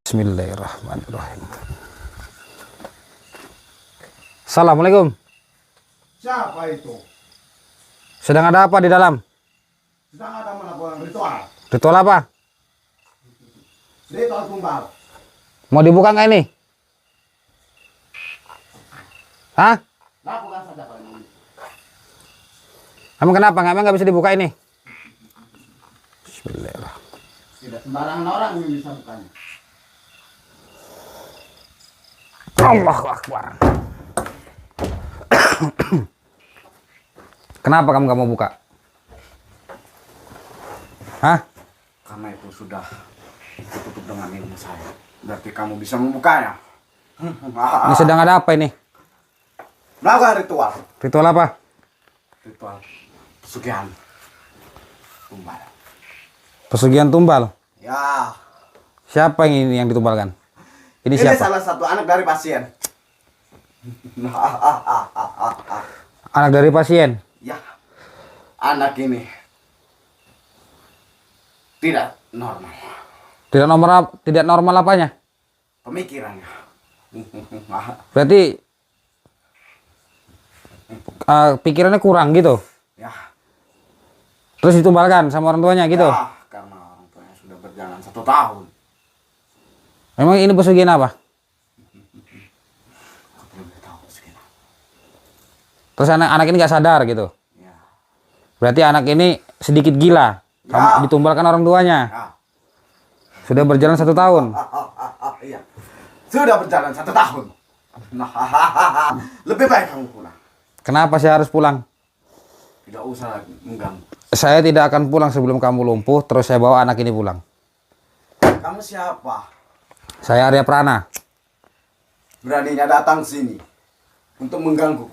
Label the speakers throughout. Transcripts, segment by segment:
Speaker 1: Bismillahirrahmanirrahim. Assalamualaikum.
Speaker 2: Siapa itu?
Speaker 1: Sedang ada apa di dalam?
Speaker 2: Sedang ada melakukan ritual.
Speaker 1: Ritual apa?
Speaker 2: Ritual tumbal.
Speaker 1: Mau dibuka nggak ini? Hah?
Speaker 2: Lakukan saja kalau mau.
Speaker 1: Emang kenapa? Emang nggak bisa dibuka ini? Bismillahirrahmanirrahim.
Speaker 2: Tidak sembarangan orang yang bisa bukanya.
Speaker 1: Allahu Akbar. Kenapa kamu nggak mau buka? Hah?
Speaker 2: Karena itu sudah ditutup dengan ilmu saya. Berarti kamu bisa membukanya.
Speaker 1: Ini sedang ada apa ini?
Speaker 2: Melakukan ritual.
Speaker 1: Ritual apa?
Speaker 2: Ritual pesugihan tumbal.
Speaker 1: Pesugihan tumbal.
Speaker 2: Ya.
Speaker 1: Siapa yang ditumbalkan? Ini
Speaker 2: Ini
Speaker 1: siapa?
Speaker 2: salah satu anak dari pasien.
Speaker 1: Anak dari pasien.
Speaker 2: Ya. Anak ini tidak normal.
Speaker 1: Tidak normal apanya?
Speaker 2: Pemikirannya.
Speaker 1: Berarti pikirannya kurang gitu.
Speaker 2: Ya.
Speaker 1: Terus ditumbalkan sama orang tuanya gitu.
Speaker 2: Ya, karena orang tuanya sudah berjalan 1 tahun.
Speaker 1: Memang ini pesugihan apa?
Speaker 2: Aku belum tahu sekitar.
Speaker 1: Terus anak ini nggak sadar gitu.
Speaker 2: Ya.
Speaker 1: Berarti anak ini sedikit gila.
Speaker 2: Ya.
Speaker 1: Ditumbalkan orang tuanya.
Speaker 2: Ya.
Speaker 1: Sudah berjalan 1 tahun.
Speaker 2: Iya. Sudah berjalan 1 tahun. Lebih baik kamu pulang.
Speaker 1: Kenapa saya harus pulang?
Speaker 2: Tidak usah lagi mengganggu.
Speaker 1: Saya tidak akan pulang sebelum kamu lumpuh. Terus saya bawa anak ini pulang.
Speaker 2: Kamu siapa?
Speaker 1: Saya Arya Prana.
Speaker 2: Beraninya datang sini untuk mengganggu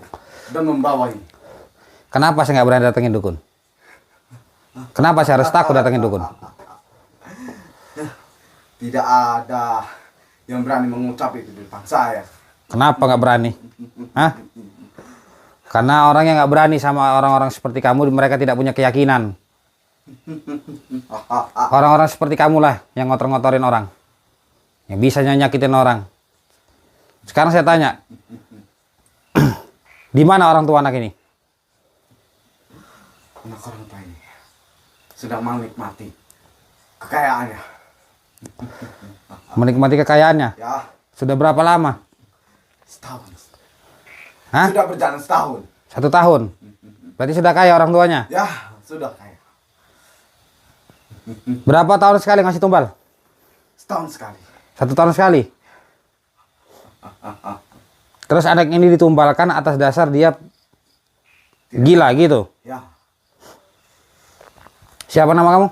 Speaker 2: dan membawa ini.
Speaker 1: Kenapa saya nggak berani datengin dukun? Kenapa saya harus takut datengin dukun?
Speaker 2: Tidak ada yang berani mengucap itu di depan saya.
Speaker 1: Kenapa nggak berani? Hah? Karena orang yang nggak berani sama orang-orang seperti kamu, mereka tidak punya keyakinan. Orang-orang seperti kamu lah yang ngotor-ngotorin orang. Yang bisa nyakitin orang. Sekarang saya tanya. Di mana orang tua anak ini?
Speaker 2: Anak orang tua ini sedang menikmati kekayaannya.
Speaker 1: Menikmati kekayaannya.
Speaker 2: Ya,
Speaker 1: Sudah berapa lama?
Speaker 2: setahun.
Speaker 1: Hah?
Speaker 2: Sudah berjalan setahun.
Speaker 1: 1 tahun. Berarti sudah kaya orang tuanya.
Speaker 2: Ya, sudah kaya.
Speaker 1: Berapa tahun sekali ngasih tumbal?
Speaker 2: Setahun sekali.
Speaker 1: 1 tahun sekali. Terus anak ini ditumbalkan atas dasar dia gila gitu.
Speaker 2: Ya,
Speaker 1: Siapa nama kamu?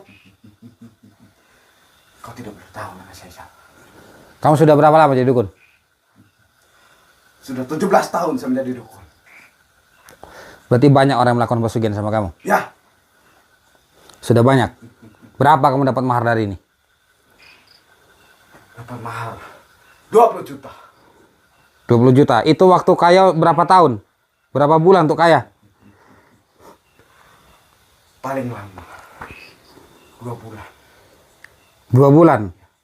Speaker 2: kau tidak perlu tahu nama saya siapa.
Speaker 1: Kamu sudah berapa lama jadi dukun?
Speaker 2: Sudah 17 tahun saya menjadi dukun.
Speaker 1: Berarti banyak orang yang melakukan pesugihan sama kamu.
Speaker 2: Ya,
Speaker 1: Sudah banyak. Berapa kamu dapat mahar dari ini?
Speaker 2: dapat mahal 20 juta.
Speaker 1: 20 juta. Itu waktu kaya berapa tahun? Berapa bulan untuk kaya?
Speaker 2: Paling lama 2 bulan.
Speaker 1: 2 bulan.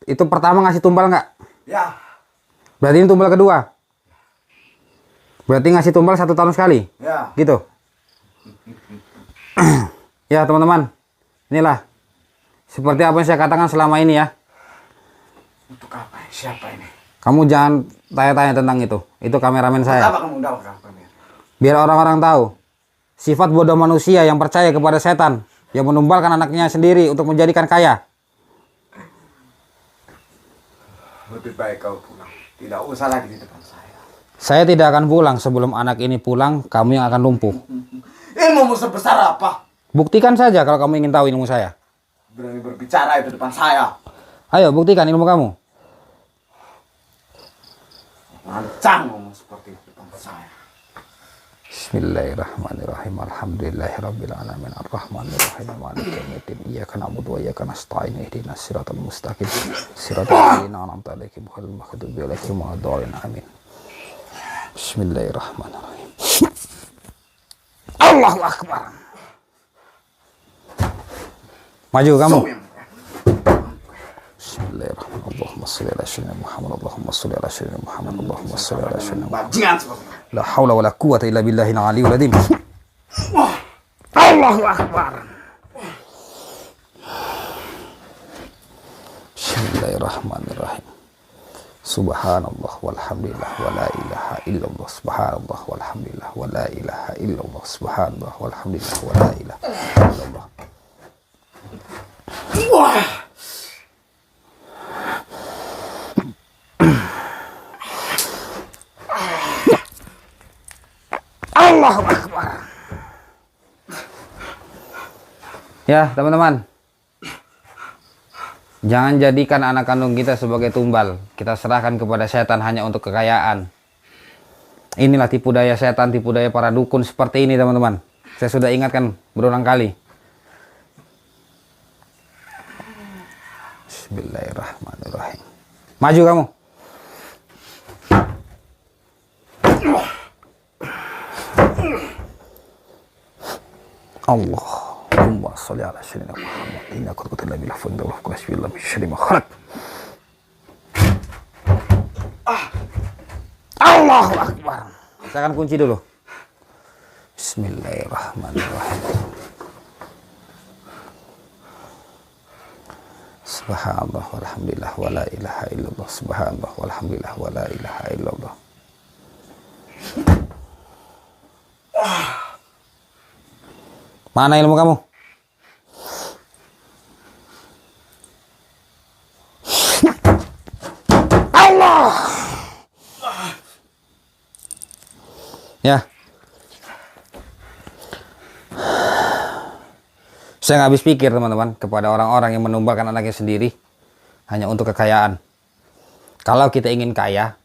Speaker 1: Itu pertama ngasih tumbal nggak?
Speaker 2: Ya,
Speaker 1: Berarti ini tumbal kedua. Berarti ngasih tumbal 1 tahun sekali.
Speaker 2: ya.
Speaker 1: Gitu. Ya teman-teman. Inilah. Seperti apa yang saya katakan selama ini ya.
Speaker 2: Untuk apa? Siapa ini?
Speaker 1: Kamu jangan tanya-tanya tentang itu. Itu kameramen saya.
Speaker 2: Kenapa kamu undang kami?
Speaker 1: Biar orang-orang tahu. Sifat bodoh manusia yang percaya kepada setan. Yang menumbalkan anaknya sendiri untuk menjadikan kaya.
Speaker 2: Lebih baik kau pulang. Tidak usah lagi di depan saya.
Speaker 1: Saya tidak akan pulang sebelum anak ini pulang. Kamu yang akan lumpuh.
Speaker 2: Ilmumu sebesar apa?
Speaker 1: Buktikan saja kalau kamu ingin tahu ilmu saya.
Speaker 2: Berani berbicara itu depan saya.
Speaker 1: Ayo buktikan ilmu kamu.
Speaker 2: Lancang ngomong seperti itu depan saya.
Speaker 1: Bismillahirrahmanirrahim. Alhamdulillahirabbil alamin. Arrahmanirrahim. Maliki yaumiddin. Iyyaka na'budu wa iyyaka nasta'in. Ihdinas siratal mustaqim. Siratal ladzina an'amta 'alaihim ghairil maghdubi 'alaihim waladdallin. Amin. Bismillahirrahmanirrahim. Allahu Akbar. Maju kamu. Bismillahirrahmanirrahim. Allahumma sholli ala sayyidina Muhammad. Allahumma sholli ala sayyidina Muhammad. Allahumma sholli ala sayyidina Muhammad.
Speaker 2: Bajingan seperti itu.
Speaker 1: La haula wala quwwata illa billahil aliyyil azim. Allahu akbar. Bismillahirrahmanirrahim. Subhanallah walhamdulillah wa la ilaha illallah. Subhanallah walhamdulillah wa la ilaha illallah. Subhanallah walhamdulillah wa la ilaha illallah.
Speaker 2: Wah.
Speaker 1: Allahu akbar. Ya, teman-teman. Jangan jadikan anak kandung kita sebagai tumbal. Kita serahkan kepada setan hanya untuk kekayaan. Inilah tipu daya setan, tipu daya para dukun seperti ini, teman-teman. Saya sudah ingatkan berulang kali. Bismillahirrahmanirrahim. Maju kamu. Allahumma sholli ala sayyidina Muhammad. Inna qad bil afwi wa qasbillah min syarri ma khalaq. Allahu akbar. Saya akan kunci dulu. Bismillahirrahmanirrahim. Subhanallah walhamdulillah wa la ilaha illallah. Subhanallah walhamdulillah wa la ilaha illallah. Mana ilmu kamu? Allah. Ya. Saya nggak habis pikir, teman-teman, kepada orang-orang yang menumbalkan anaknya sendiri hanya untuk kekayaan. Kalau kita ingin kaya,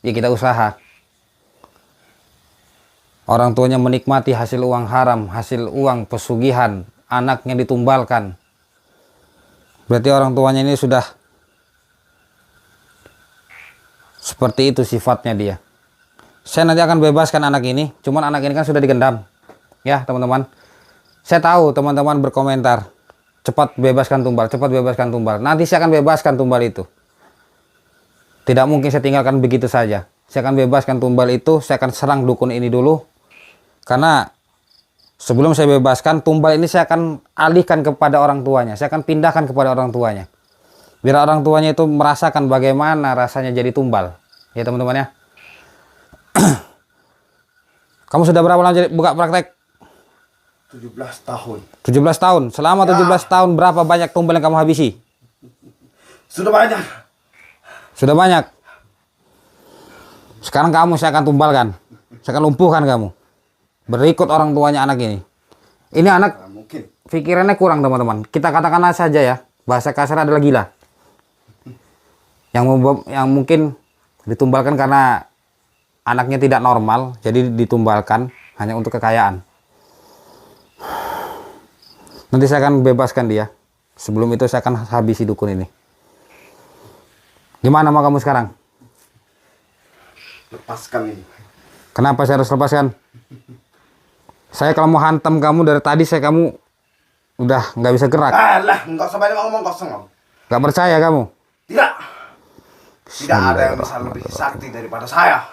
Speaker 1: ya kita usaha. Orang tuanya menikmati hasil uang haram, hasil uang pesugihan, anaknya ditumbalkan. Berarti orang tuanya ini sudah seperti itu sifatnya dia. Saya nanti akan bebaskan anak ini, cuman anak ini kan sudah digendam. Ya, teman-teman. Saya tahu teman-teman berkomentar, cepat bebaskan tumbal, cepat bebaskan tumbal. Nanti saya akan bebaskan tumbal itu. Tidak mungkin saya tinggalkan begitu saja. Saya akan bebaskan tumbal itu, saya akan serang dukun ini dulu. Karena sebelum saya bebaskan, tumbal ini saya akan alihkan kepada orang tuanya. Saya akan pindahkan kepada orang tuanya. Biar orang tuanya itu merasakan bagaimana rasanya jadi tumbal. Ya, teman-teman ya. Kamu sudah berapa lama buka praktek?
Speaker 2: 17 tahun.
Speaker 1: 17 tahun. Selama 17 tahun berapa banyak tumbal yang kamu habisi?
Speaker 2: Sudah banyak.
Speaker 1: Sudah banyak. Sekarang kamu saya akan tumbalkan. Saya akan lumpuhkan kamu. Berikut orang tuanya anak ini. Ini anak
Speaker 2: Mungkin.
Speaker 1: pikirannya kurang, teman-teman. Kita katakanlah saja ya, bahasa kasar adalah gila. Yang mungkin ditumbalkan karena anaknya tidak normal, jadi ditumbalkan hanya untuk kekayaan. Nanti saya akan bebaskan dia. Sebelum itu saya akan habisi dukun ini. Gimana mau kamu sekarang?
Speaker 2: Lepaskan ini.
Speaker 1: Kenapa saya harus lepaskan? Saya kalau mau hantam kamu dari tadi, kamu udah nggak bisa gerak.
Speaker 2: Alah, nggak usah banyak ngomong, kosong kamu.
Speaker 1: Nggak percaya kamu?
Speaker 2: Tidak. Tidak ada yang bisa lebih sakti daripada saya.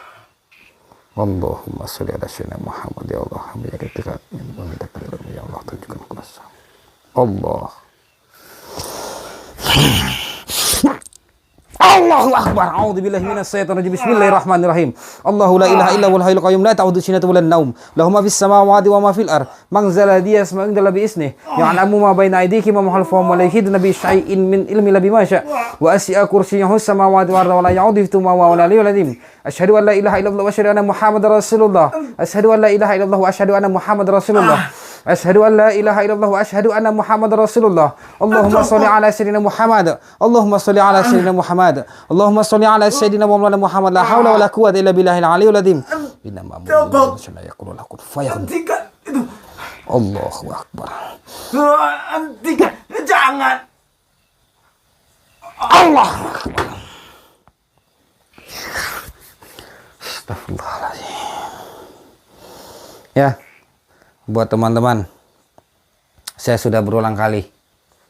Speaker 1: Allahumma sholli ala sayyidina Muhammad. Ya Allah, hamba ketika meminta perlindungan, ya Allah, tunjukkan kuasa. Allah. Allahu akbar. A'udzubillahi minasyaitonir rajim. Bismillahirrahmanirrahim. Allahu la ilaha illa huwal hayyul qayyum la ta'khudhuhu sinatun wa la nawm. Lahu ma fis samawati wa ma fil ard. Man zala diyas ma indala bi isnih. Ya'lamu ma baina aydihim wa ma khalfahum wa la yuhituna bi syai'in min ilmi illa bima syaa. Wa asi'a kursiyyuhu samawati wal arda wa la ya'uduhu ma huwa al aliyyul azim. Asyhadu an la ilaha illallah wa asyhadu anna Muhammadar Rasulullah. Asyhadu an la ilaha illallah wa asyhadu anna Muhammadar Rasulullah. Asyhadu an la ilaha illallah wa asyhadu anna Muhammadar Rasulullah. Allahumma shalli ala sayyidina Muhammad. Allahumma shalli ala sayyidina Muhammad. Allahumma shalli ala sayyidina Maulana Muhammad. La haula wala quwwata illa billahil aliyyil azim. Inna ma yaqulu la kun fayakun.
Speaker 2: Hentikan itu.
Speaker 1: Allahu akbar.
Speaker 2: Hentikan. Jangan.
Speaker 1: Allah akbar. Astagfirullahaladzim. Ya, buat teman-teman, saya sudah berulang kali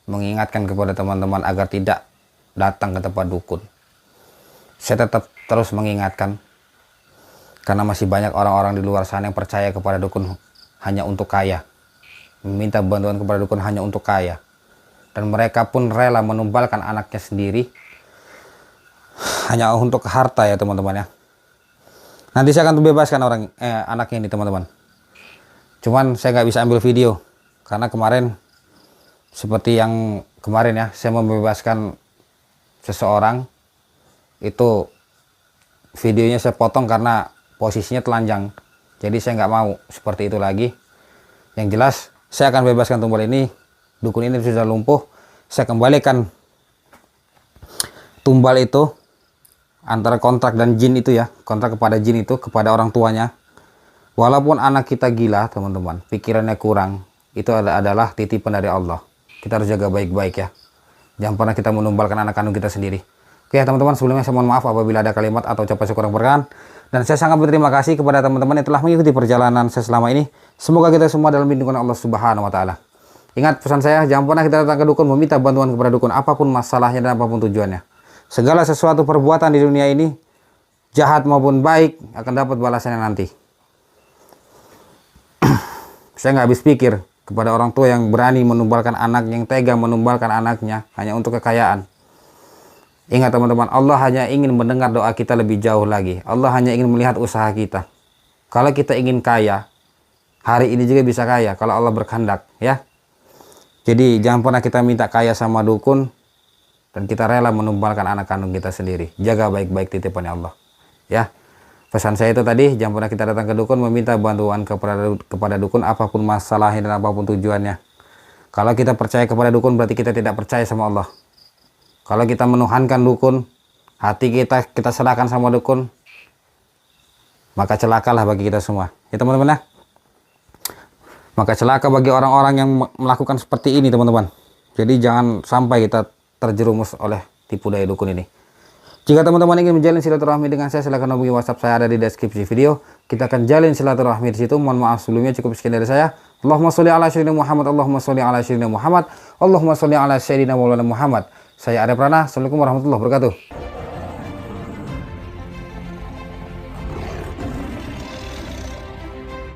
Speaker 1: mengingatkan kepada teman-teman agar tidak datang ke tempat dukun. Saya tetap terus mengingatkan, karena masih banyak orang-orang di luar sana yang percaya kepada dukun hanya untuk kaya, meminta bantuan kepada dukun hanya untuk kaya, dan mereka pun rela menumbalkan anaknya sendiri hanya untuk harta ya teman-teman ya. Nanti saya akan bebaskan anaknya ini teman-teman. Cuman saya nggak bisa ambil video karena kemarin seperti yang kemarin ya, saya membebaskan seseorang itu, videonya saya potong karena posisinya telanjang. Jadi saya nggak mau seperti itu lagi. Yang jelas saya akan bebaskan tumbal ini. Dukun ini sudah lumpuh. Saya kembalikan tumbal itu antara kontrak dan jin itu ya, kontrak kepada jin itu kepada orang tuanya. Walaupun anak kita gila teman-teman, pikirannya kurang, itu adalah titipan dari Allah. Kita harus jaga baik-baik ya. Jangan pernah kita menumbalkan anak kandung kita sendiri. Oke ya teman-teman, sebelumnya saya mohon maaf apabila ada kalimat atau ucapan saya kurang berkenan. Dan saya sangat berterima kasih kepada teman-teman yang telah mengikuti perjalanan saya selama ini. Semoga kita semua dalam lindungan Allah Subhanahu wa taala. Ingat pesan saya, jangan pernah kita datang ke dukun meminta bantuan kepada dukun apapun masalahnya dan apapun tujuannya. Segala sesuatu perbuatan di dunia ini, jahat maupun baik, akan dapat balasannya nanti. Saya nggak habis pikir kepada orang tua yang berani menumbalkan anak, yang tega menumbalkan anaknya hanya untuk kekayaan. Ingat teman-teman, Allah hanya ingin mendengar doa kita lebih jauh lagi. Allah hanya ingin melihat usaha kita. Kalau kita ingin kaya, hari ini juga bisa kaya kalau Allah berkehendak ya. Jadi jangan pernah kita minta kaya sama dukun dan kita rela menumbalkan anak kandung kita sendiri. Jaga baik-baik titipannya Allah ya. Pesan saya itu tadi, jangan pernah kita datang ke dukun meminta bantuan kepada dukun apapun masalahnya dan apapun tujuannya. Kalau kita percaya kepada dukun berarti kita tidak percaya sama Allah. Kalau kita menuhankan dukun, hati kita serahkan sama dukun, maka celakalah bagi kita semua ya teman-teman ya. Maka celaka bagi orang-orang yang melakukan seperti ini teman-teman. Jadi jangan sampai kita terjerumus oleh tipu daya dukun ini. Jika teman-teman ingin menjalin silaturahmi dengan saya, silahkan hubungi WhatsApp saya ada di deskripsi video. Kita akan jalin silaturahmi di situ. Mohon maaf sebelumnya, cukup sekian dari saya. Allahumma sholli ala sayyidina Muhammad, Allahumma sholli ala sayyidina Muhammad, Allahumma sholli ala sayyidina Maulana Muhammad. Saya Arya Prana. Assalamualaikum warahmatullahi wabarakatuh.